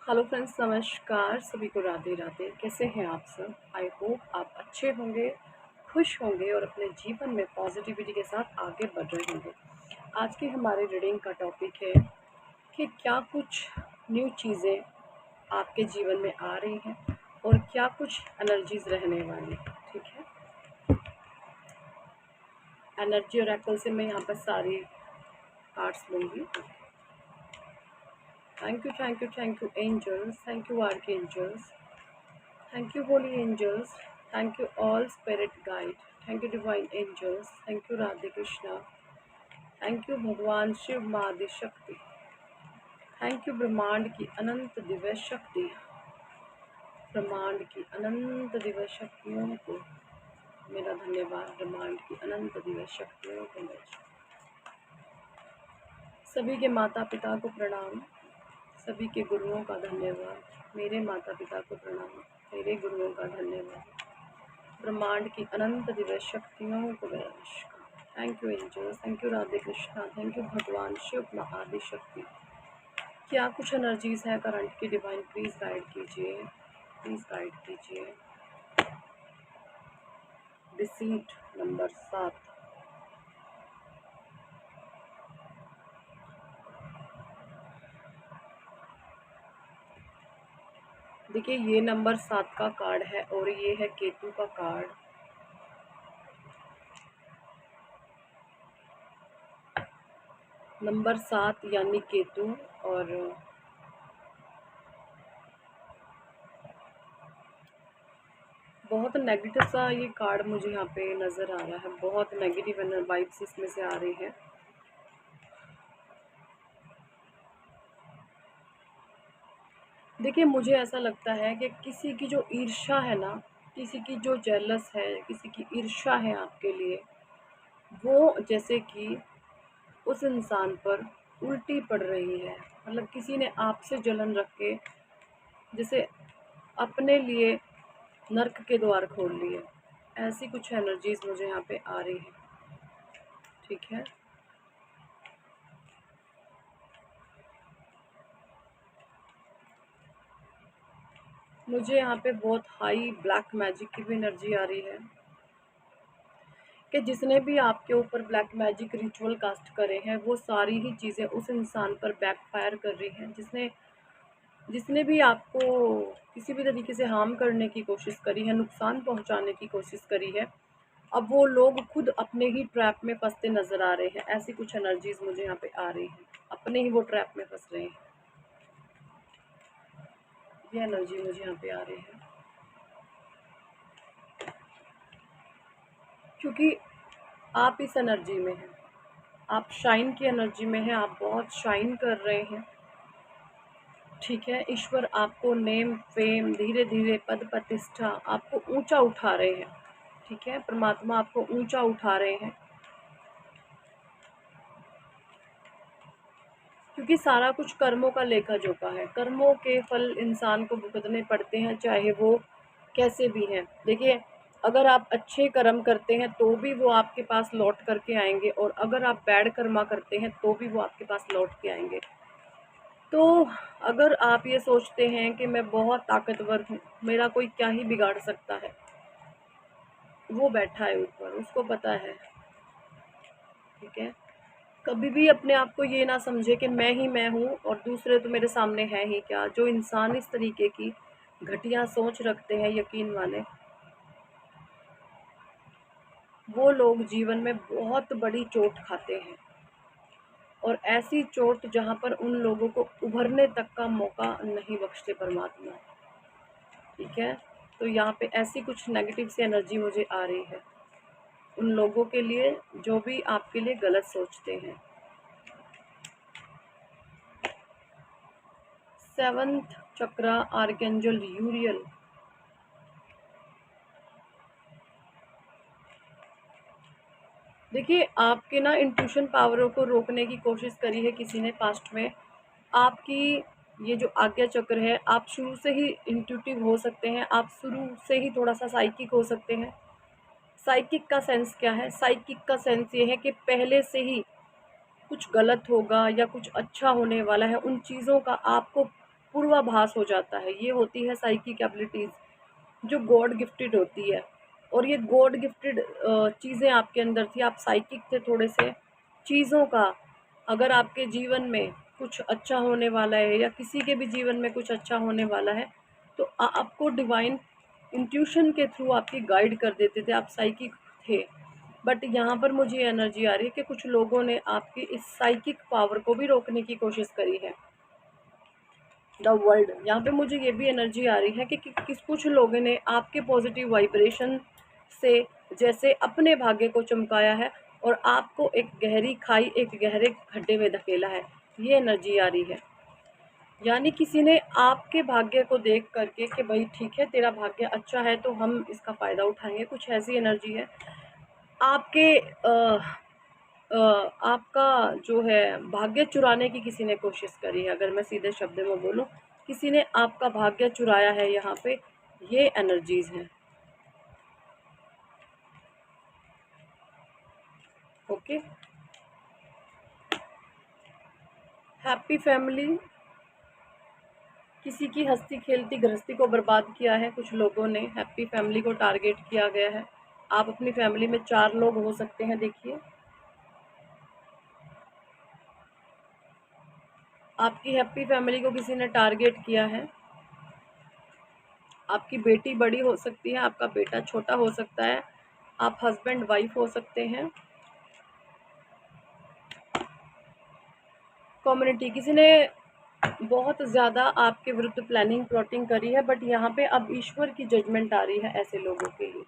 Hello friends, नमस्कार। सभी को राधे राधे। कैसे हैं आप सब? आई होप आप अच्छे होंगे, खुश होंगे और अपने जीवन में पॉजिटिविटी के साथ आगे बढ़ रहे होंगे। आज की हमारे रीडिंग का टॉपिक है कि क्या कुछ न्यू चीज़ें आपके जीवन में आ रही हैं और क्या कुछ एनर्जीज रहने वाली। ठीक है, एनर्जी और एक्ल से मैं यहाँ पर सारी कार्ड्स लूँगी। Thank you, thank you, thank you angels, thank you archangels, thank you, holy angels. Thank you, all spirit guide. Thank you, divine angels. Thank you, Radhe Krishna. Thank you, भगवान शिव महादि शक्ति। Thank you, ब्रह्मांड की अनंत दिव्य शक्ति। ब्रह्मांड की अनंत दिव्य शक्तियों को मेरा धन्यवाद। ब्रह्मांड की अनंत दिव्य शक्तियों को मेरा सभी के माता पिता को प्रणाम। सभी के गुरुओं का धन्यवाद। मेरे माता पिता को प्रणाम। मेरे गुरुओं का धन्यवाद। ब्रह्मांड की अनंत दिव्य शक्तियों को मेरा नमस्कार। Thank you angels, thank you Radhe Krishna, thank you भगवान शिव महादि शक्ति। क्या कुछ एनर्जीज है करंट की? डिवाइन प्लीज गाइड कीजिए, प्लीज गाइड कीजिए। Deceit number 7। देखिए, ये नंबर 7 का कार्ड है और ये है केतु का कार्ड। नंबर 7 यानी केतु। और बहुत नेगेटिव सा ये कार्ड मुझे यहाँ पे नज़र आ रहा है। बहुत नेगेटिव वाइब्स इसमें से आ रही है। देखिए, मुझे ऐसा लगता है कि किसी की जो ईर्ष्या है ना, किसी की जो जेलस है, किसी की ईर्ष्या है आपके लिए, वो जैसे कि उस इंसान पर उल्टी पड़ रही है। मतलब किसी ने आपसे जलन रख के जैसे अपने लिए नर्क के द्वार खोल लिए। ऐसी कुछ एनर्जीज मुझे यहाँ पे आ रही है। ठीक है, मुझे यहाँ पे बहुत हाई ब्लैक मैजिक की भी एनर्जी आ रही है कि जिसने भी आपके ऊपर ब्लैक मैजिक रिचुअल कास्ट करे हैं, वो सारी ही चीज़ें उस इंसान पर बैकफायर कर रही हैं। जिसने जिसने भी आपको किसी भी तरीके से हार्म करने की कोशिश करी है, नुकसान पहुंचाने की कोशिश करी है, अब वो लोग खुद अपने ही ट्रैप में फंसते नजर आ रहे हैं। ऐसी कुछ एनर्जीज मुझे यहाँ पे आ रही हैं। अपने ही वो ट्रैप में फंस रहे हैं। ये एनर्जी मुझे यहाँ पे आ रही है क्योंकि आप इस एनर्जी में हैं। आप शाइन की एनर्जी में हैं। आप बहुत शाइन कर रहे हैं। ठीक है, ईश्वर आपको नेम फेम, धीरे धीरे पद प्रतिष्ठा आपको ऊंचा उठा रहे हैं। ठीक है, परमात्मा आपको ऊंचा उठा रहे हैं क्योंकि सारा कुछ कर्मों का लेखा जोखा है। कर्मों के फल इंसान को भुगतने पड़ते हैं, चाहे वो कैसे भी हैं। देखिए, अगर आप अच्छे कर्म करते हैं तो भी वो आपके पास लौट करके आएंगे, और अगर आप बैड कर्मा करते हैं तो भी वो आपके पास लौट के आएंगे। तो अगर आप ये सोचते हैं कि मैं बहुत ताकतवर हूँ, मेरा कोई क्या ही बिगाड़ सकता है, वो बैठा है ऊपर, उसको पता है। ठीक है, कभी भी अपने आप को ये ना समझे कि मैं ही मैं हूँ और दूसरे तो मेरे सामने है ही क्या। जो इंसान इस तरीके की घटिया सोच रखते हैं, यकीन माने, वो लोग जीवन में बहुत बड़ी चोट खाते हैं, और ऐसी चोट जहाँ पर उन लोगों को उभरने तक का मौका नहीं बख्शते परमात्मा। ठीक है, तो यहाँ पे ऐसी कुछ नेगेटिव सी एनर्जी मुझे आ रही है उन लोगों के लिए जो भी आपके लिए गलत सोचते हैं। 7th चक्र, आर्कएंजल यूरियल। देखिए, आपके ना इंट्यूशन पावरों को रोकने की कोशिश करी है किसी ने पास्ट में। आपकी ये जो आज्ञा चक्र है, आप शुरू से ही इंट्यूटिव हो सकते हैं। आप शुरू से ही थोड़ा सा साइकिक हो सकते हैं। साइकिक का सेंस क्या है? साइकिक का सेंस ये है कि पहले से ही कुछ गलत होगा या कुछ अच्छा होने वाला है, उन चीज़ों का आपको पूर्वाभास हो जाता है। ये होती है साइकिक एबिलिटीज़, जो गॉड गिफ्टेड होती है। और ये गॉड गिफ्टेड चीज़ें आपके अंदर थी, आप साइकिक थे थोड़े से। चीज़ों का अगर आपके जीवन में कुछ अच्छा होने वाला है या किसी के भी जीवन में कुछ अच्छा होने वाला है, तो आपको डिवाइन इंट्यूशन के थ्रू आपकी गाइड कर देते थे, आप साइकिक थे। बट यहाँ पर मुझे एनर्जी आ रही है कि कुछ लोगों ने आपकी इस साइकिक पावर को भी रोकने की कोशिश करी है। द वर्ल्ड, यहाँ पे मुझे ये भी एनर्जी आ रही है कि किस कुछ लोगों ने आपके पॉजिटिव वाइब्रेशन से जैसे अपने भाग्य को चमकाया है और आपको एक गहरी खाई, एक गहरे खड्डे में धकेला है। ये एनर्जी आ रही है, यानी किसी ने आपके भाग्य को देख करके कि भाई ठीक है तेरा भाग्य अच्छा है तो हम इसका फ़ायदा उठाएंगे, कुछ ऐसी एनर्जी है। आपके आपका जो है भाग्य चुराने की किसी ने कोशिश करी है, अगर मैं सीधे शब्द में बोलूँ, किसी ने आपका भाग्य चुराया है। यहाँ पे ये एनर्जीज हैं। ओके, हैप्पी फैमिली, किसी की हंसती खेलती गृहस्थी को बर्बाद किया है कुछ लोगों ने, हैप्पी फैमिली को टारगेट किया गया है। आप अपनी फैमिली में 4 लोग हो सकते हैं। देखिए, आपकी हैप्पी फैमिली को किसी ने टारगेट किया है। आपकी बेटी बड़ी हो सकती है, आपका बेटा छोटा हो सकता है, आप हस्बैंड वाइफ हो सकते हैं। कम्युनिटी, किसी ने बहुत ज़्यादा आपके विरुद्ध प्लानिंग प्लॉटिंग करी है, बट यहाँ पे अब ईश्वर की जजमेंट आ रही है ऐसे लोगों के लिए।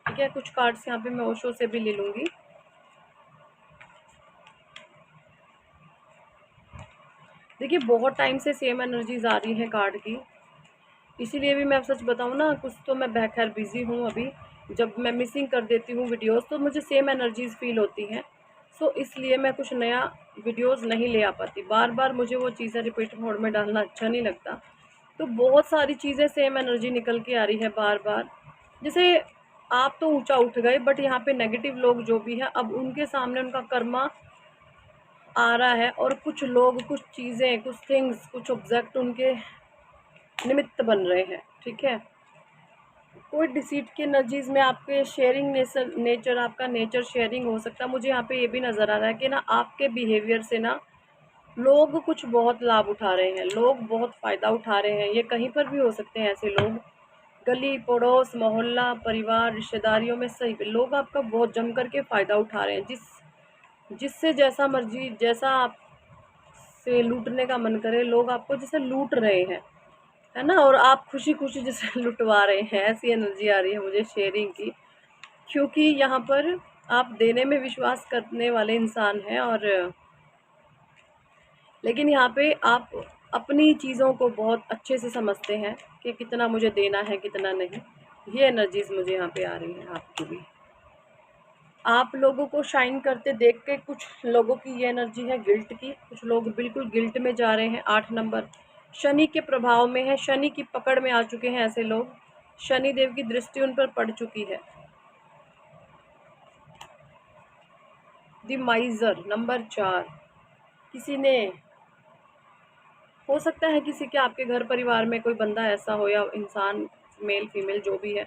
ठीक है, कुछ कार्ड्स यहाँ पे मैं ओशो से भी ले लूँगी। देखिए, बहुत टाइम से सेम एनर्जीज आ रही हैं कार्ड की, इसीलिए भी मैं सच बताऊँ ना, कुछ तो मैं खैर बिजी हूँ अभी। जब मैं मिसिंग कर देती हूँ वीडियोस तो मुझे सेम एनर्जीज फील होती हैं, सो इसलिए मैं कुछ नया वीडियोस नहीं ले आ पाती। बार बार मुझे वो चीज़ें रिपीट मोड में डालना अच्छा नहीं लगता, तो बहुत सारी चीज़ें सेम एनर्जी निकल के आ रही है बार बार। जैसे आप तो ऊंचा उठ गए, बट यहाँ पे नेगेटिव लोग जो भी हैं, अब उनके सामने उनका कर्मा आ रहा है, और कुछ लोग, कुछ चीज़ें, कुछ थिंग्स, कुछ ऑब्जेक्ट उनके निमित्त बन रहे हैं। ठीक है, कोई डिसीट की एनर्जीज में आपके शेयरिंग नेचर, आपका नेचर शेयरिंग हो सकता है। मुझे यहाँ पे ये भी नज़र आ रहा है कि ना आपके बिहेवियर से ना लोग कुछ बहुत लाभ उठा रहे हैं, लोग बहुत फ़ायदा उठा रहे हैं। ये कहीं पर भी हो सकते हैं ऐसे लोग, गली पड़ोस, मोहल्ला, परिवार, रिश्तेदारियों में सही लोग आपका बहुत जम करके फ़ायदा उठा रहे हैं। जिससे जैसा मर्जी, जैसा आप से लूटने का मन करे, लोग आपको जैसे लूट रहे हैं, है ना, और आप खुशी खुशी जैसे लुटवा रहे हैं। ऐसी एनर्जी आ रही है मुझे शेयरिंग की, क्योंकि यहाँ पर आप देने में विश्वास करने वाले इंसान हैं, और लेकिन यहाँ पे आप अपनी चीज़ों को बहुत अच्छे से समझते हैं कि कितना मुझे देना है कितना नहीं। ये एनर्जीज मुझे यहाँ पे आ रही हैं आपकी भी। आप लोगों को शाइन करते देख के कुछ लोगों की ये एनर्जी है गिल्ट की, कुछ लोग बिल्कुल गिल्ट में जा रहे हैं। 8 नंबर शनि के प्रभाव में है, शनि की पकड़ में आ चुके हैं ऐसे लोग, शनि देव की दृष्टि उन पर पड़ चुकी है। द माइजर नंबर 4, किसी ने, हो सकता है किसी के आपके घर परिवार में कोई बंदा ऐसा हो या इंसान, मेल फीमेल जो भी है,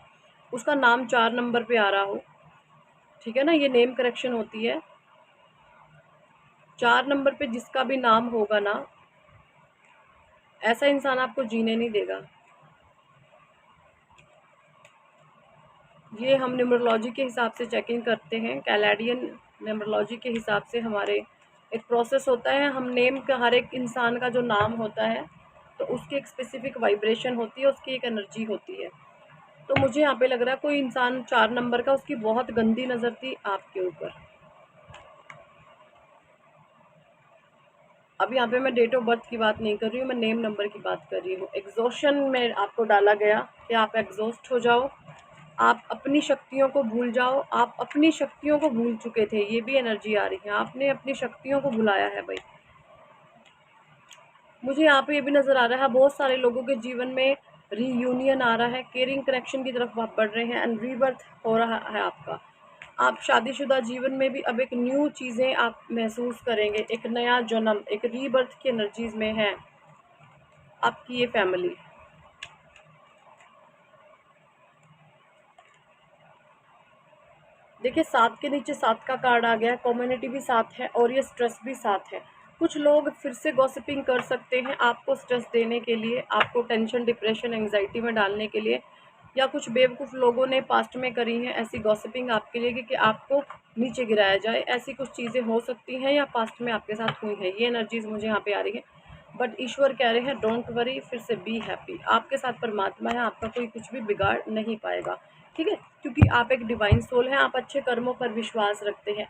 उसका नाम 4 नंबर पे आ रहा हो। ठीक है ना, ये नेम करेक्शन होती है। 4 नंबर पे जिसका भी नाम होगा ना, ऐसा इंसान आपको जीने नहीं देगा। ये हम न्यूमरोलॉजी के हिसाब से चेकिंग करते हैं, कैलेडियन न्यूमरोलॉजी के हिसाब से हमारे एक प्रोसेस होता है। हम नेम का, हर एक इंसान का जो नाम होता है तो उसकी एक स्पेसिफिक वाइब्रेशन होती है, उसकी एक एनर्जी होती है। तो मुझे यहाँ पे लग रहा है कोई इंसान 4 नंबर का, उसकी बहुत गंदी नज़र थी आपके ऊपर। अब यहाँ पे मैं डेट ऑफ बर्थ की बात नहीं कर रही हूँ, मैं नेम नंबर की बात कर रही हूँ। एग्जॉशन में आपको डाला गया कि आप एग्जॉस्ट हो जाओ, आप अपनी शक्तियों को भूल जाओ। आप अपनी शक्तियों को भूल चुके थे, ये भी एनर्जी आ रही है, आपने अपनी शक्तियों को भुलाया है भाई। मुझे यहाँ पे ये भी नज़र आ रहा है बहुत सारे लोगों के जीवन में रीयूनियन आ रहा है, केयरिंग कनेक्शन की तरफ आप बढ़ रहे हैं, एंड रीबर्थ हो रहा है आपका। आप शादीशुदा जीवन में भी अब एक न्यू चीज़ें आप महसूस करेंगे, एक नया जन्म, एक रीबर्थ की एनर्जीज में है। आपकी ये फैमिली। देखिए 7 के नीचे 7 का कार्ड आ गया है, कम्युनिटी भी साथ है और ये स्ट्रेस भी साथ है। कुछ लोग फिर से गॉसिपिंग कर सकते हैं आपको स्ट्रेस देने के लिए, आपको टेंशन, डिप्रेशन, एंग्जाइटी में डालने के लिए, या कुछ बेवकूफ़ लोगों ने पास्ट में करी हैं ऐसी गॉसिपिंग आपके लिए कि आपको नीचे गिराया जाए। ऐसी कुछ चीज़ें हो सकती हैं या पास्ट में आपके साथ हुई हैं। ये एनर्जीज़ मुझे यहाँ पे आ रही है। बट ईश्वर कह रहे हैं डोंट वरी, फिर से बी हैप्पी। आपके साथ परमात्मा है, आपका कोई कुछ भी बिगाड़ नहीं पाएगा, ठीक है? क्योंकि आप एक डिवाइन सोल हैं, आप अच्छे कर्मों पर विश्वास रखते हैं।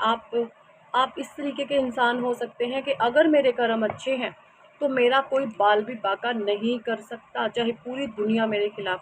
आप इस तरीके के इंसान हो सकते हैं कि अगर मेरे कर्म अच्छे हैं तो मेरा कोई बाल भी बाका नहीं कर सकता, चाहे पूरी दुनिया मेरे खिलाफ